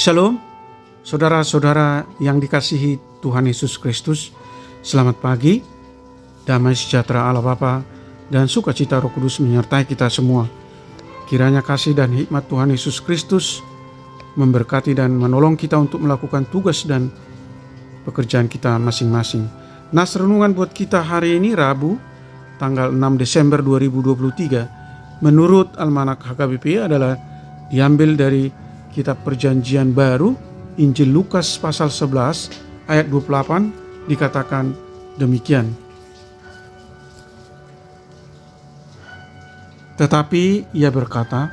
Shalom, saudara-saudara yang dikasihi Tuhan Yesus Kristus. Selamat pagi, damai sejahtera Allah Bapa dan sukacita Roh Kudus menyertai kita semua. Kiranya kasih dan hikmat Tuhan Yesus Kristus memberkati dan menolong kita untuk melakukan tugas dan pekerjaan kita masing-masing. Nas renungan buat kita hari ini Rabu, tanggal 6 Desember 2023, menurut Almanak HKBP adalah diambil dari Kitab Perjanjian Baru, Injil Lukas pasal 11 ayat 28 dikatakan demikian. Tetapi ia berkata,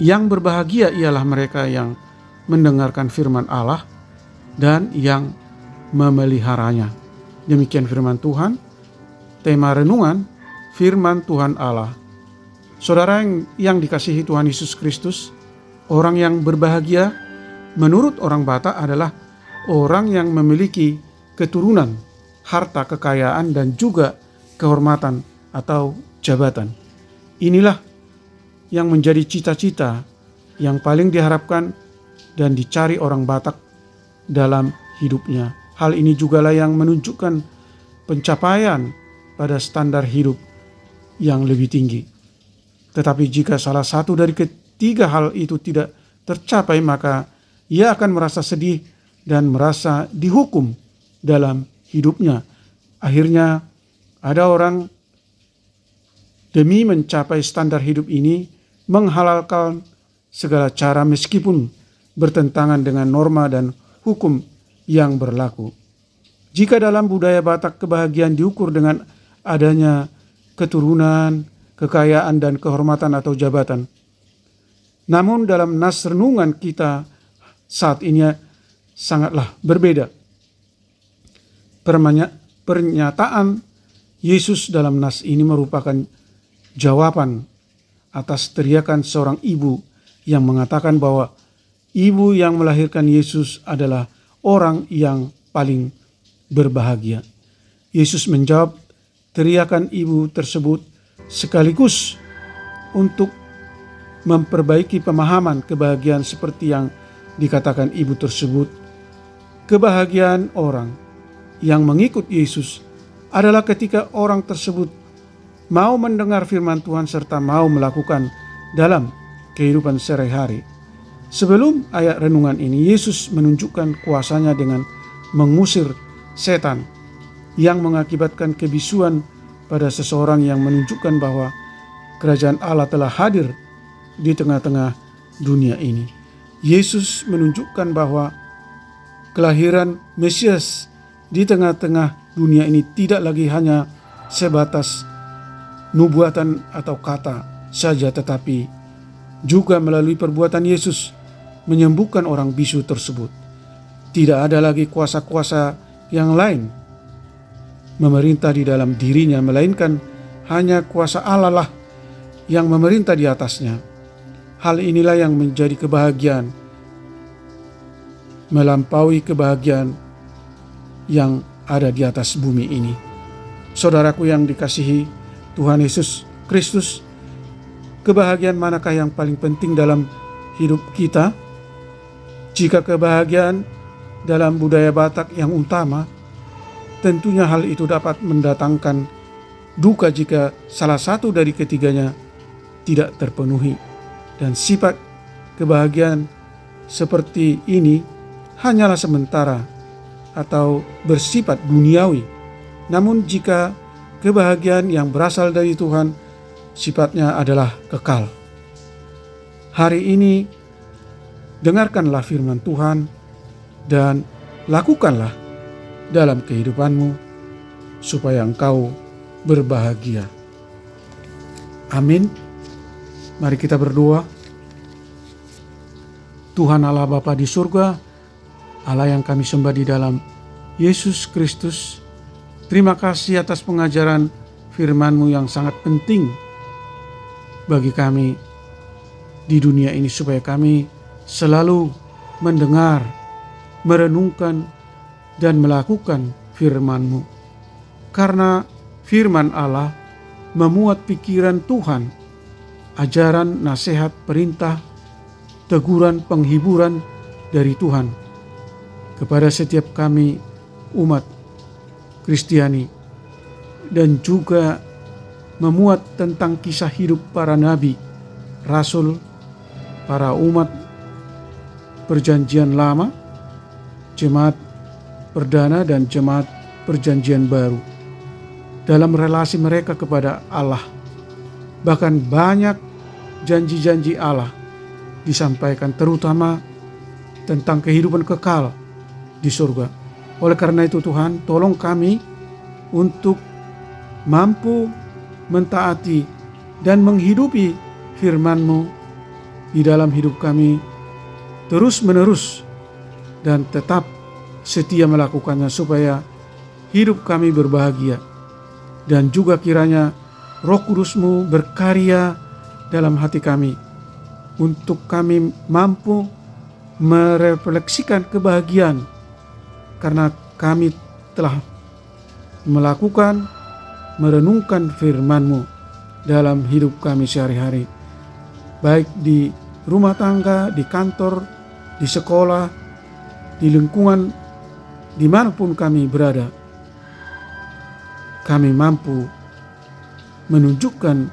yang berbahagia ialah mereka yang mendengarkan firman Allah dan yang memeliharanya. Demikian firman Tuhan. Tema renungan, firman Tuhan Allah. Saudara yang dikasihi Tuhan Yesus Kristus, orang yang berbahagia menurut orang Batak adalah orang yang memiliki keturunan, harta kekayaan dan juga kehormatan atau jabatan. Inilah yang menjadi cita-cita yang paling diharapkan dan dicari orang Batak dalam hidupnya. Hal ini jugalah yang menunjukkan pencapaian pada standar hidup yang lebih tinggi. Tetapi jika salah satu dari ketiga hal itu tidak tercapai, maka ia akan merasa sedih dan merasa dihukum dalam hidupnya. Akhirnya ada orang demi mencapai standar hidup ini menghalalkan segala cara meskipun bertentangan dengan norma dan hukum yang berlaku. Jika dalam budaya Batak kebahagiaan diukur dengan adanya keturunan, kekayaan dan kehormatan atau jabatan. Namun dalam nas renungan kita saat ini sangatlah berbeda. Pernyataan Yesus dalam nas ini merupakan jawaban atas teriakan seorang ibu yang mengatakan bahwa ibu yang melahirkan Yesus adalah orang yang paling berbahagia. Yesus menjawab teriakan ibu tersebut sekaligus untuk memperbaiki pemahaman kebahagiaan seperti yang dikatakan ibu tersebut. Kebahagiaan orang yang mengikut Yesus adalah ketika orang tersebut mau mendengar firman Tuhan serta mau melakukan dalam kehidupan sehari-hari. Sebelum ayat renungan ini, Yesus menunjukkan kuasanya dengan mengusir setan yang mengakibatkan kebisuan pada seseorang yang menunjukkan bahwa kerajaan Allah telah hadir di tengah-tengah dunia ini. Yesus menunjukkan bahwa kelahiran Mesias di tengah-tengah dunia ini tidak lagi hanya sebatas nubuatan atau kata saja, tetapi juga melalui perbuatan Yesus menyembuhkan orang bisu tersebut. Tidak ada lagi kuasa-kuasa yang lain memerintah di dalam dirinya, melainkan hanya kuasa Allah lah yang memerintah di atasnya. Hal inilah yang menjadi kebahagiaan, melampaui kebahagiaan yang ada di atas bumi ini. Saudaraku yang dikasihi Tuhan Yesus Kristus, kebahagiaan manakah yang paling penting dalam hidup kita? Jika kebahagiaan dalam budaya Batak yang utama, tentunya hal itu dapat mendatangkan duka jika salah satu dari ketiganya tidak terpenuhi. Dan sifat kebahagiaan seperti ini hanyalah sementara atau bersifat duniawi. Namun jika kebahagiaan yang berasal dari Tuhan, sifatnya adalah kekal. Hari ini dengarkanlah firman Tuhan dan lakukanlah dalam kehidupanmu supaya engkau berbahagia. Amin. Mari kita berdoa. Tuhan Allah Bapa di surga, Allah yang kami sembah di dalam Yesus Kristus, terima kasih atas pengajaran firman-Mu yang sangat penting bagi kami di dunia ini, supaya kami selalu mendengar, merenungkan, dan melakukan firman-Mu. Karena firman Allah memuat pikiran Tuhan, ajaran, nasihat, perintah, teguran penghiburan dari Tuhan kepada setiap kami umat Kristiani, dan juga memuat tentang kisah hidup para nabi, rasul, para umat perjanjian lama, jemaat perdana dan jemaat perjanjian baru, dalam relasi mereka kepada Allah. Bahkan banyak janji-janji Allah disampaikan, terutama tentang kehidupan kekal di surga. Oleh karena itu Tuhan, tolong kami untuk mampu mentaati dan menghidupi firman-Mu di dalam hidup kami terus-menerus, dan tetap setia melakukannya supaya hidup kami berbahagia. Dan juga kiranya Roh Kudus-Mu berkarya dalam hati kami untuk kami mampu merefleksikan kebahagiaan karena kami telah melakukan, merenungkan firman-Mu dalam hidup kami sehari-hari, baik di rumah tangga, di kantor, di sekolah, di lingkungan dimanapun kami berada. Kami mampu menunjukkan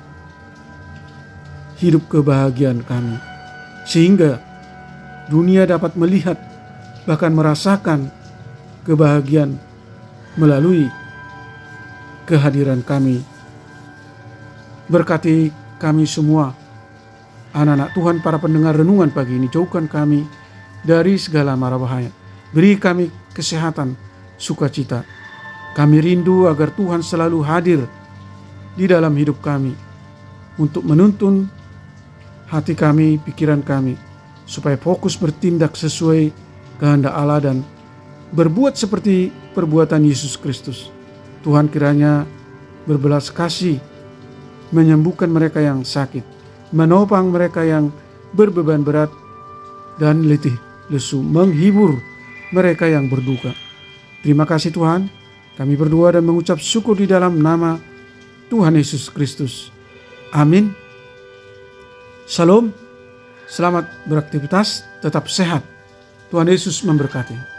hidup kebahagiaan kami, sehingga dunia dapat melihat, bahkan merasakan kebahagiaan melalui kehadiran kami. Berkati kami semua, anak-anak Tuhan, para pendengar renungan pagi ini. Jauhkan kami dari segala mara bahaya. Beri kami kesehatan, sukacita. Kami rindu agar Tuhan selalu hadir di dalam hidup kami untuk menuntun hati kami, pikiran kami, supaya fokus bertindak sesuai kehendak Allah dan berbuat seperti perbuatan Yesus Kristus. Tuhan kiranya berbelas kasih, menyembuhkan mereka yang sakit, menopang mereka yang berbeban berat dan letih lesu, menghibur mereka yang berduka. Terima kasih Tuhan, kami berdoa dan mengucap syukur di dalam nama Tuhan Yesus Kristus. Amin. Shalom, selamat beraktivitas, tetap sehat. Tuhan Yesus memberkati.